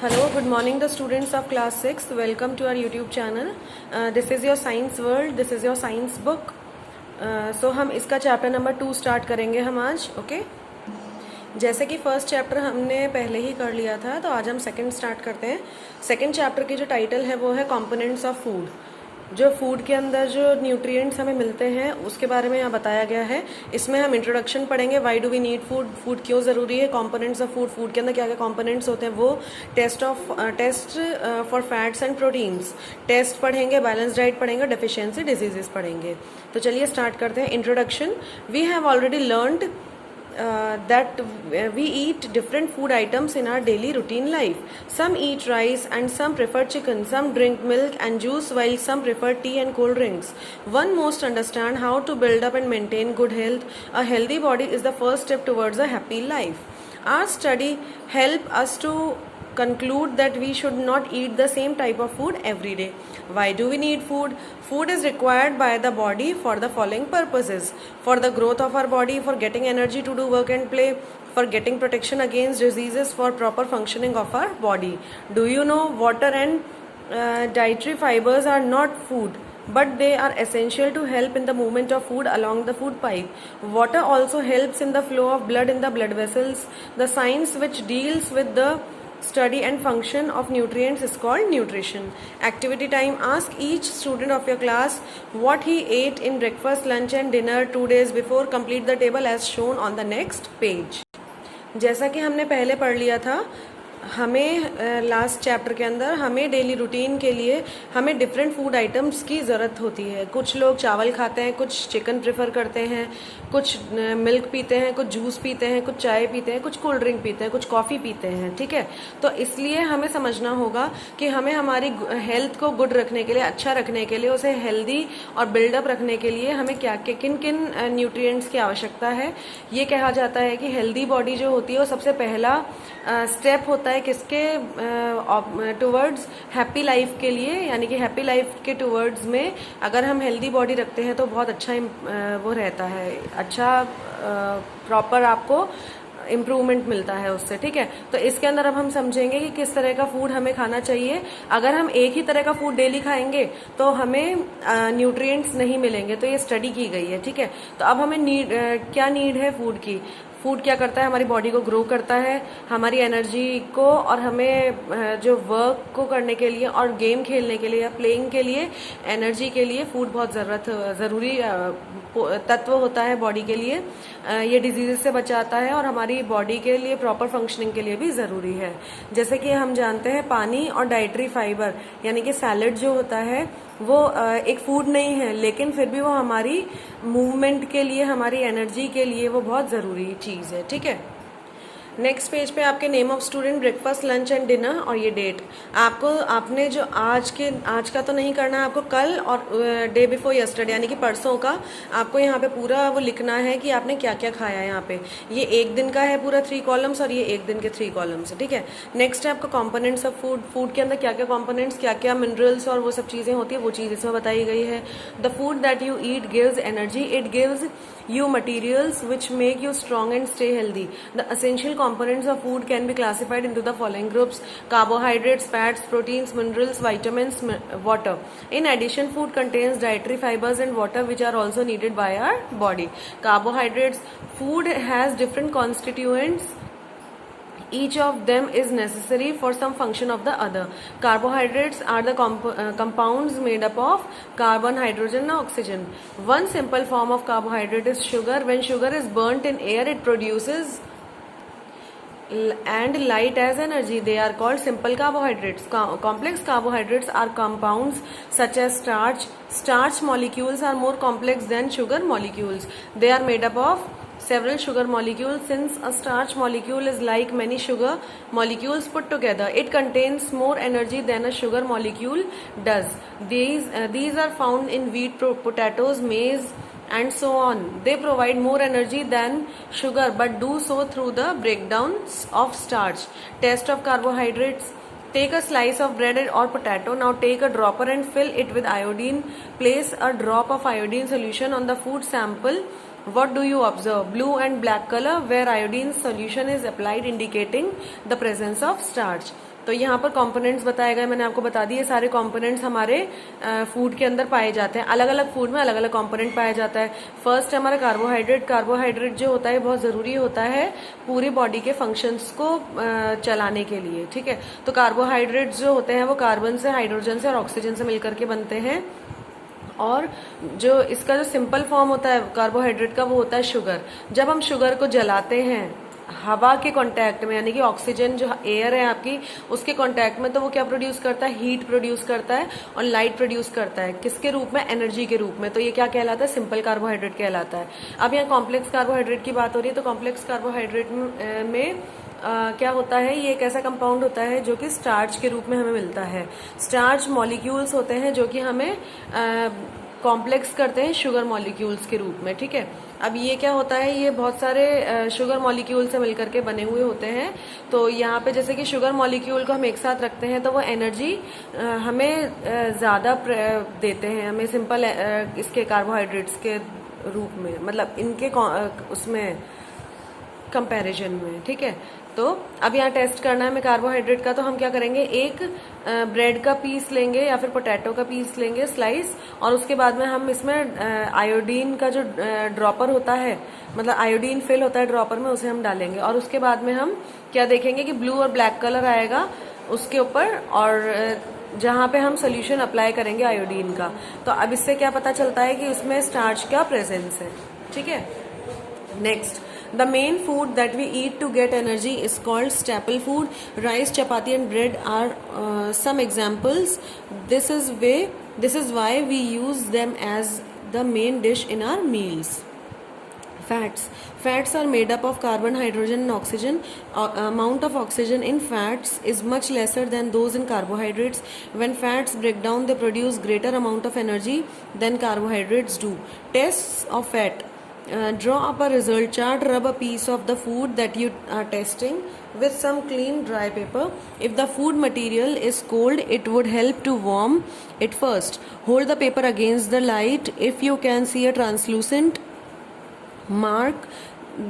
Hello, good morning, the students of class 6th. Welcome to our YouTube channel. This is your science world. This is your science book. So हम इसका chapter number 2 start करेंगे हम आज. Okay जैसे कि first chapter हमने पहले ही कर लिया था, तो आज हम सेकंड स्टार्ट करते हैं. सेकंड चैप्टर की जो टाइटल है वो है कंपोनेंट्स ऑफ फूड. जो फूड के अंदर जो न्यूट्रिएंट्स हमें मिलते हैं उसके बारे में यहाँ बताया गया है. इसमें हम इंट्रोडक्शन पढ़ेंगे, why do we need food, food क्यों ज़रूरी है, कंपोनेंट्स ऑफ फूड, फूड के अंदर क्या क्या कंपोनेंट्स होते हैं वो, test for fats and proteins, test पढ़ेंगे, बैलेंस डाइट पढ़ेंगे, डेफिशिएंसी डिजीजेस पढ़ेंगे. तो चलिए स्टार्ट करते हैं. Introduction. We have already learned that we eat different food items in our daily routine life. Some eat rice and some prefer chicken. Some drink milk and juice while some prefer tea and cold drinks. One must understand how to build up and maintain good health. A healthy body is the first step towards a happy life. Our study help us to conclude that we should not eat the same type of food every day. Why do we need food? Food is required by the body for the following purposes: for the growth of our body, for getting energy to do work and play, for getting protection against diseases, for proper functioning of our body. Do you know water and dietary fibers are not food, but they are essential to help in the movement of food along the food pipe. Water also helps in the flow of blood in the blood vessels. The science which deals with the study and function of nutrients is called nutrition. Activity time. Ask each student of your class what he ate in breakfast, lunch and dinner 2 days before. Complete the table as shown on the next page. जैसा कि हमने पहले पढ़ लिया था, हमें last chapter के अंदर हमें डेली रूटीन के लिए हमें डिफरेंट फूड आइटम्स की ज़रूरत होती है. कुछ लोग चावल खाते हैं, कुछ चिकन प्रेफर करते हैं, कुछ मिल्क पीते हैं, कुछ जूस पीते हैं, कुछ चाय पीते हैं, कुछ कोल्ड ड्रिंक पीते हैं, कुछ कॉफ़ी पीते हैं. ठीक है, तो इसलिए हमें समझना होगा कि हमें हमारी हेल्थ को गुड रखने के लिए, अच्छा रखने के लिए, उसे हेल्दी और बिल्डअप रखने के लिए हमें क्या किन किन न्यूट्रिएंट्स की आवश्यकता है. ये कहा जाता है कि हेल्दी बॉडी जो होती है वो सबसे पहला स्टेप होता है किसके टुवर्ड्स हैप्पी लाइफ के लिए, यानी कि हैप्पी लाइफ के टुवर्ड्स में अगर हम हेल्दी बॉडी रखते हैं तो बहुत अच्छा वो रहता है, अच्छा प्रॉपर आपको इम्प्रूवमेंट मिलता है उससे. ठीक है, तो इसके अंदर अब हम समझेंगे कि किस तरह का फूड हमें खाना चाहिए. अगर हम एक ही तरह का फूड डेली खाएंगे तो हमें न्यूट्रिएंट्स नहीं मिलेंगे. तो ये स्टडी की गई है. ठीक है, तो अब हमें क्या नीड है फूड की. फूड क्या करता है, हमारी बॉडी को ग्रो करता है, हमारी एनर्जी को, और हमें जो वर्क को करने के लिए और गेम खेलने के लिए या प्लेइंग के लिए, एनर्जी के लिए फूड बहुत ज़रूरी तत्व होता है बॉडी के लिए. ये डिजीज़ से बचाता है और हमारी बॉडी के लिए प्रॉपर फंक्शनिंग के लिए भी ज़रूरी है. जैसे कि हम जानते हैं पानी और डाइटरी फाइबर यानी कि सैलड जो होता है वो एक फूड नहीं है, लेकिन फिर भी वो हमारी मूवमेंट के लिए, हमारी एनर्जी के लिए वो बहुत ज़रूरी चीज़ है. ठीक है, नेक्स्ट पेज पे आपके name of student, breakfast, lunch and dinner और ये डेट. आपने जो आज का तो नहीं करना है, आपको कल और डे बिफोर यस्टरडे यानी कि परसों का आपको यहाँ पे पूरा वो लिखना है कि आपने क्या क्या खाया है. यहाँ पे ये एक दिन का है पूरा 3 कॉलम्स और ये एक दिन के 3 कॉलम्स है. ठीक है, नेक्स्ट है आपका कॉम्पोनेंट्स ऑफ फूड. फूड के अंदर क्या क्या कॉम्पोनेंट्स, क्या क्या मिनरल्स और वो सब चीज़ें होती है, वो चीज़ इसमें बताई गई है. The food that you eat gives energy. It gives you materials which make you strong and stay healthy. The essential components of food can be classified into the following groups: carbohydrates, fats, proteins, minerals, vitamins, water. In addition, food contains dietary fibers and water which are also needed by our body. Carbohydrates. Food has different constituents. Each of them is necessary for some function of the other. Carbohydrates are the compounds made up of carbon, hydrogen and oxygen. One simple form of carbohydrate is sugar. When sugar is burnt in air, it produces and light as energy. They are called simple carbohydrates. Complex carbohydrates are compounds such as starch. Starch molecules are more complex than sugar molecules. They are made up of several sugar molecules. Since a starch molecule is like many sugar molecules put together, it contains more energy than a sugar molecule does. These are found in wheat, potatoes, maize and so on. They provide more energy than sugar but do so through the breakdowns of starch. Test of carbohydrates. Take a slice of bread or potato. Now take a dropper and fill it with iodine. Place a drop of iodine solution on the food sample. What do you observe? Blue and black color where iodine solution is applied, indicating the presence of starch. तो यहाँ पर components बताए गए, मैंने आपको बता दिए सारे कंपोनेंट्स हमारे फूड के अंदर पाए जाते हैं। अलग अलग फूड में अलग अलग कंपोनेंट पाया जाता है। फर्स्ट है हमारा कार्बोहाइड्रेट। कार्बोहाइड्रेट जो होता है बहुत ज़रूरी होता है पूरी बॉडी के फंक्शंस को चलाने के लिए, ठीक है। तो कार्बोहाइड्रेट्स जो होते हैं वो कार्बन से, हाइड्रोजन से और ऑक्सीजन से मिलकर के बनते हैं। और जो इसका जो सिंपल फॉर्म होता है कार्बोहाइड्रेट का वो होता है शुगर। जब हम शुगर को जलाते हैं हवा के कांटेक्ट में, यानी कि ऑक्सीजन जो एयर है आपकी उसके कांटेक्ट में, तो वो क्या प्रोड्यूस करता है, हीट प्रोड्यूस करता है और लाइट प्रोड्यूस करता है। किसके रूप में, एनर्जी के रूप में। तो ये क्या कहलाता है, सिंपल कार्बोहाइड्रेट कहलाता है। अब यहाँ कॉम्प्लेक्स कार्बोहाइड्रेट की बात हो रही है, तो कॉम्प्लेक्स कार्बोहाइड्रेट में क्या होता है, ये एक ऐसा कंपाउंड होता है जो कि स्टार्च के रूप में हमें मिलता है। स्टार्च मॉलिक्यूल्स होते हैं जो कि हमें कॉम्प्लेक्स करते हैं शुगर मॉलिक्यूल्स के रूप में, ठीक है। अब ये क्या होता है, ये बहुत सारे शुगर मॉलिक्यूल से मिलकर के बने हुए होते हैं। तो यहाँ पे जैसे कि शुगर मॉलिक्यूल को हम एक साथ रखते हैं तो वो एनर्जी हमें ज़्यादा देते हैं, हमें सिंपल इसके कार्बोहाइड्रेट्स के रूप में, मतलब इनके उसमें कंपैरिजन में, ठीक है। तो अब यहाँ टेस्ट करना है हमें कार्बोहाइड्रेट का, तो हम क्या करेंगे, एक ब्रेड का पीस लेंगे या फिर पोटैटो का पीस लेंगे स्लाइस, और उसके बाद में हम इसमें आयोडीन का जो ड्रॉपर होता है, मतलब आयोडीन फिल होता है ड्रॉपर में, उसे हम डालेंगे। और उसके बाद में हम क्या देखेंगे कि ब्लू और ब्लैक कलर आएगा उसके ऊपर, और जहाँ पे हम सोल्यूशन अप्लाई करेंगे आयोडीन का। तो अब इससे क्या पता चलता है कि उसमें स्टार्च का प्रेजेंस है, ठीक है। Next, the main food that we eat to get energy is called staple food. Rice, chapati and bread are some examples. This is why we use them as the main dish in our meals. Fats are made up of carbon, hydrogen and oxygen. Amount of oxygen in fats is much lesser than those in carbohydrates. When fats break down, they produce greater amount of energy than carbohydrates do. Tests of fat. Draw up a result chart. Rub a piece of the food that you are testing with some clean dry paper. If the food material is cold, it would help to warm it first. Hold the paper against the light. If you can see a translucent mark,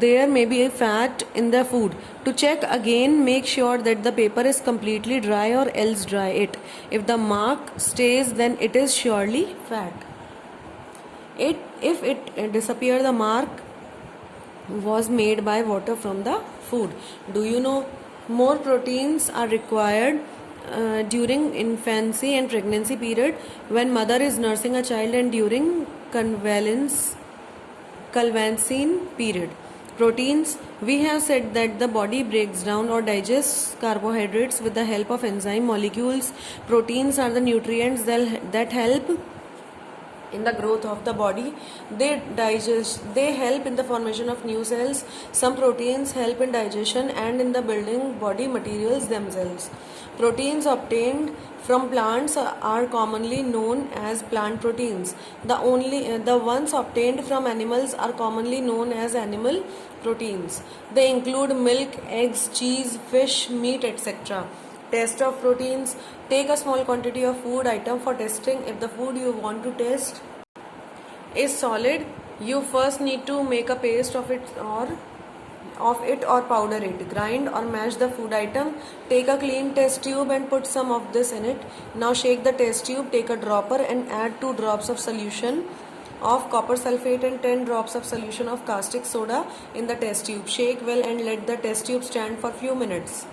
there may be a fat in the food. To check again, make sure that the paper is completely dry or else dry it. If the mark stays, then it is surely fat. If it disappear, the mark was made by water from the food. Do you know more proteins are required during infancy and pregnancy period, when mother is nursing a child, and during convalescing period. Proteins, we have said that the body breaks down or digests carbohydrates with the help of enzyme molecules. Proteins are the nutrients that help in the growth of the body. They help in the formation of new cells. Some proteins help in digestion and in the building body materials themselves. Proteins obtained from plants are commonly known as plant proteins. The ones obtained from animals are commonly known as animal proteins. They include milk, eggs, cheese, fish, meat, etc. Test of proteins. Take a small quantity of food item for testing. If the food you want to test is solid, you first need to make a paste of it or powder it. Grind or mash the food item. Take a clean test tube and put some of this in it. Now shake the test tube. Take a dropper and add 2 drops of solution of copper sulfate and 10 drops of solution of caustic soda in the test tube. Shake well and let the test tube stand for few minutes.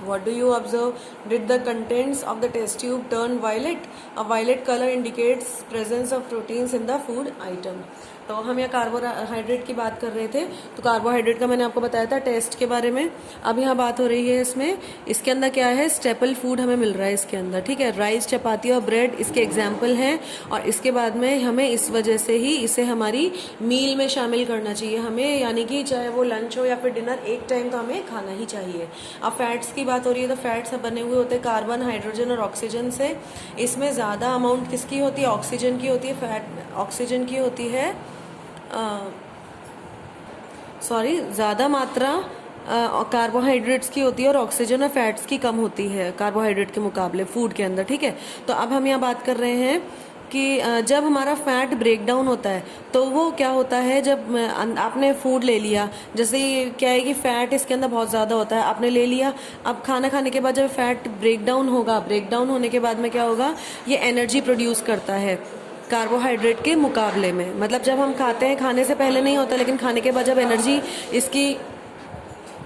What do you observe? Did the contents of the test tube turn violet? A violet color indicates presence of proteins in the food item. तो हम यहाँ carbohydrate की बात कर रहे थे, तो carbohydrate का मैंने आपको बताया था टेस्ट के बारे में। अब यहाँ बात हो रही है इसमें, इसके अंदर क्या है, स्टेपल फूड हमें मिल रहा है इसके अंदर, ठीक है। राइस, चपाती और ब्रेड इसके एग्जाम्पल हैं, और इसके बाद में हमें इस वजह से ही इसे हमारी मील में शामिल करना चाहिए हमें, यानी कि चाहे वो लंच हो या फिर डिनर, एक टाइम तो हमें खाना ही चाहिए। अब फैट्स की बात हो रही है, तो फैट्स बने हुए होते हैं कार्बन, हाइड्रोजन और ऑक्सीजन से। इसमें ज़्यादा अमाउंट किसकी होती है, ऑक्सीजन की होती है। फैट ऑक्सीजन की होती है, ज़्यादा मात्रा कार्बोहाइड्रेट्स की होती है, और ऑक्सीजन और फैट्स की कम होती है कार्बोहाइड्रेट के मुकाबले फूड के अंदर, ठीक है। तो अब हम यहाँ बात कर रहे हैं कि जब हमारा फैट ब्रेक डाउन होता है तो वो क्या होता है, जब आपने फूड ले लिया, जैसे क्या है कि फैट इसके अंदर बहुत ज़्यादा होता है, आपने ले लिया, अब खाना खाने के बाद जब फैट ब्रेक डाउन होगा, ब्रेक डाउन होने के बाद में क्या होगा, ये एनर्जी प्रोड्यूस करता है कार्बोहाइड्रेट के मुकाबले में। मतलब जब हम खाते हैं, खाने से पहले नहीं होता, लेकिन खाने के बाद जब एनर्जी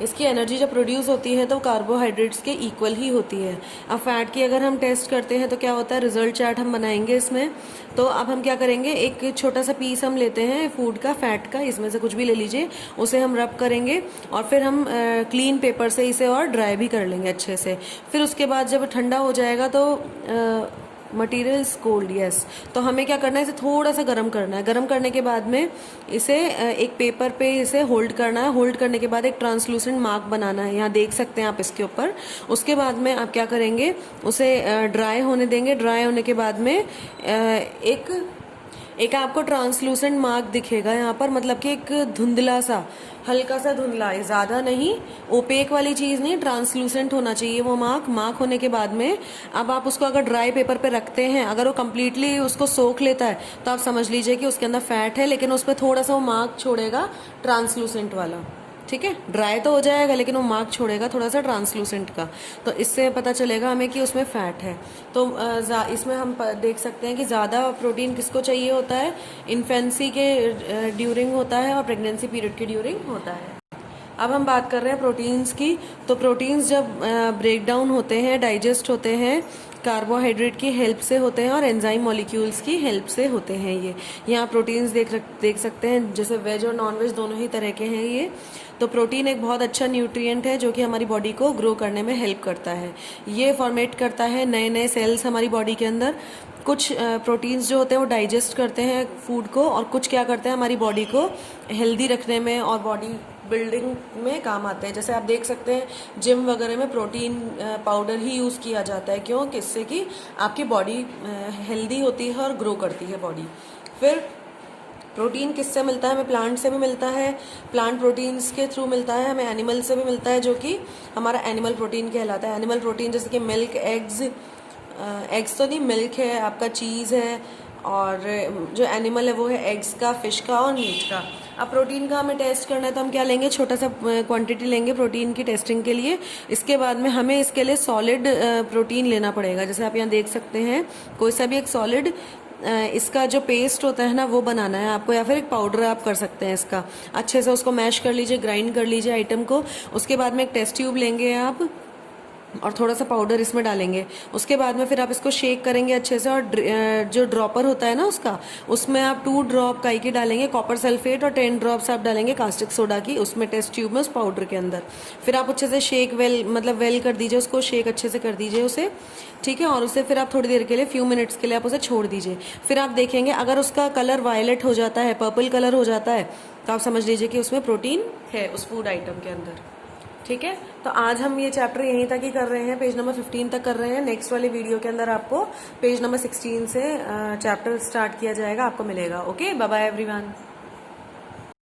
इसकी एनर्जी जब प्रोड्यूस होती है तो कार्बोहाइड्रेट्स के इक्वल ही होती है। अब फैट की अगर हम टेस्ट करते हैं तो क्या होता है, रिजल्ट चार्ट हम बनाएंगे इसमें। तो अब हम क्या करेंगे, एक छोटा सा पीस हम लेते हैं फूड का, फैट का, इसमें से कुछ भी ले लीजिए, उसे हम रब करेंगे और फिर हम क्लीन पेपर से इसे और ड्राई भी कर लेंगे अच्छे से। फिर उसके बाद जब ठंडा हो जाएगा तो मटीरियल इज कोल्ड, यस, तो हमें क्या करना है, इसे थोड़ा सा गर्म करना है। गर्म करने के बाद में इसे एक पेपर पे इसे होल्ड करना है। होल्ड करने के बाद एक ट्रांसलूसेंट मार्क बनाना है, यहाँ देख सकते हैं आप इसके ऊपर। उसके बाद में आप क्या करेंगे, उसे ड्राई होने देंगे। ड्राई होने के बाद में एक आपको ट्रांसलूसेंट मार्क दिखेगा यहाँ पर, मतलब कि एक धुंधला सा, हल्का सा धुंधला है, ज़्यादा नहीं, ओपेक वाली चीज़ नहीं, ट्रांसलूसेंट होना चाहिए वो मार्क होने के बाद में अब आप उसको अगर ड्राई पेपर पे रखते हैं, अगर वो कम्प्लीटली उसको सोख लेता है तो आप समझ लीजिए कि उसके अंदर फैट है, लेकिन उस पर थोड़ा सा वो मार्क छोड़ेगा ट्रांसलूसेंट वाला। ठीक है, ड्राई तो हो जाएगा लेकिन वो मार्क छोड़ेगा थोड़ा सा ट्रांसलूसेंट का, तो इससे पता चलेगा हमें कि उसमें फैट है। तो इसमें हम देख सकते हैं कि ज़्यादा प्रोटीन किसको चाहिए होता है, इन्फेंसी के ड्यूरिंग होता है और प्रेगनेंसी पीरियड के ड्यूरिंग होता है। अब हम बात कर रहे हैं प्रोटीन्स की। तो प्रोटीन्स जब ब्रेक डाउन होते हैं, डाइजेस्ट होते हैं, कार्बोहाइड्रेट की हेल्प से होते हैं और एंजाइम मॉलिक्यूल्स की हेल्प से होते हैं। ये यहाँ प्रोटीन्स देख सकते हैं, जैसे वेज और नॉन वेज दोनों ही तरह के हैं ये। तो प्रोटीन एक बहुत अच्छा न्यूट्रिएंट है जो कि हमारी बॉडी को ग्रो करने में हेल्प करता है। ये फॉर्मेट करता है नए नए सेल्स हमारी बॉडी के अंदर। कुछ प्रोटीन्स जो होते हैं वो डाइजेस्ट करते हैं फूड को, और कुछ क्या करते हैं, हमारी बॉडी को हेल्दी रखने में और बॉडी बिल्डिंग में काम आते हैं। जैसे आप देख सकते हैं जिम वगैरह में प्रोटीन पाउडर ही यूज़ किया जाता है, क्यों, किससे कि आपकी बॉडी हेल्दी होती है और ग्रो करती है बॉडी। फिर प्रोटीन किससे मिलता है, हमें प्लांट से भी मिलता है, प्लांट प्रोटीन्स के थ्रू मिलता है, हमें एनिमल से भी मिलता है, जो कि हमारा एनिमल प्रोटीन कहलाता है। एनिमल प्रोटीन जैसे कि मिल्क, एग्स तो नहीं, मिल्क है आपका, चीज़ है, और जो एनिमल है वो है एग्स का, फिश का और मीट का। अब प्रोटीन का हमें टेस्ट करना है तो हम क्या लेंगे, छोटा सा क्वांटिटी लेंगे प्रोटीन की टेस्टिंग के लिए। इसके बाद में हमें इसके लिए सॉलिड प्रोटीन लेना पड़ेगा। जैसे आप यहाँ देख सकते हैं, कोई सा भी एक सॉलिड इसका जो पेस्ट होता है ना वो बनाना है आपको, या फिर एक पाउडर आप कर सकते हैं इसका। अच्छे से उसको मैश कर लीजिए, ग्राइंड कर लीजिए आइटम को। उसके बाद में एक टेस्ट ट्यूब लेंगे आप और थोड़ा सा पाउडर इसमें डालेंगे। उसके बाद में फिर आप इसको शेक करेंगे अच्छे से, और जो ड्रॉपर होता है ना उसमें आप 2 ड्रॉप काई की डालेंगे कॉपर सल्फेट, और 10 ड्रॉप्स आप डालेंगे कास्टिक सोडा की उसमें, टेस्ट ट्यूब में, उस पाउडर के अंदर। फिर आप अच्छे से शेक वेल कर दीजिए उसको, शेक अच्छे से कर दीजिए उसे, ठीक है। और उसे फिर आप थोड़ी देर के लिए, फ्यू मिनट्स के लिए आप उसे छोड़ दीजिए। फिर आप देखेंगे अगर उसका कलर वायलेट हो जाता है, पर्पल कलर हो जाता है, तो आप समझ लीजिए कि उसमें प्रोटीन है उस फूड आइटम के अंदर। ठीक है, तो आज हम ये चैप्टर यहीं तक ही कर रहे हैं, पेज नंबर 15 तक कर रहे हैं। नेक्स्ट वाले वीडियो के अंदर आपको पेज नंबर 16 से चैप्टर स्टार्ट किया जाएगा, आपको मिलेगा। Okay, bye bye everyone.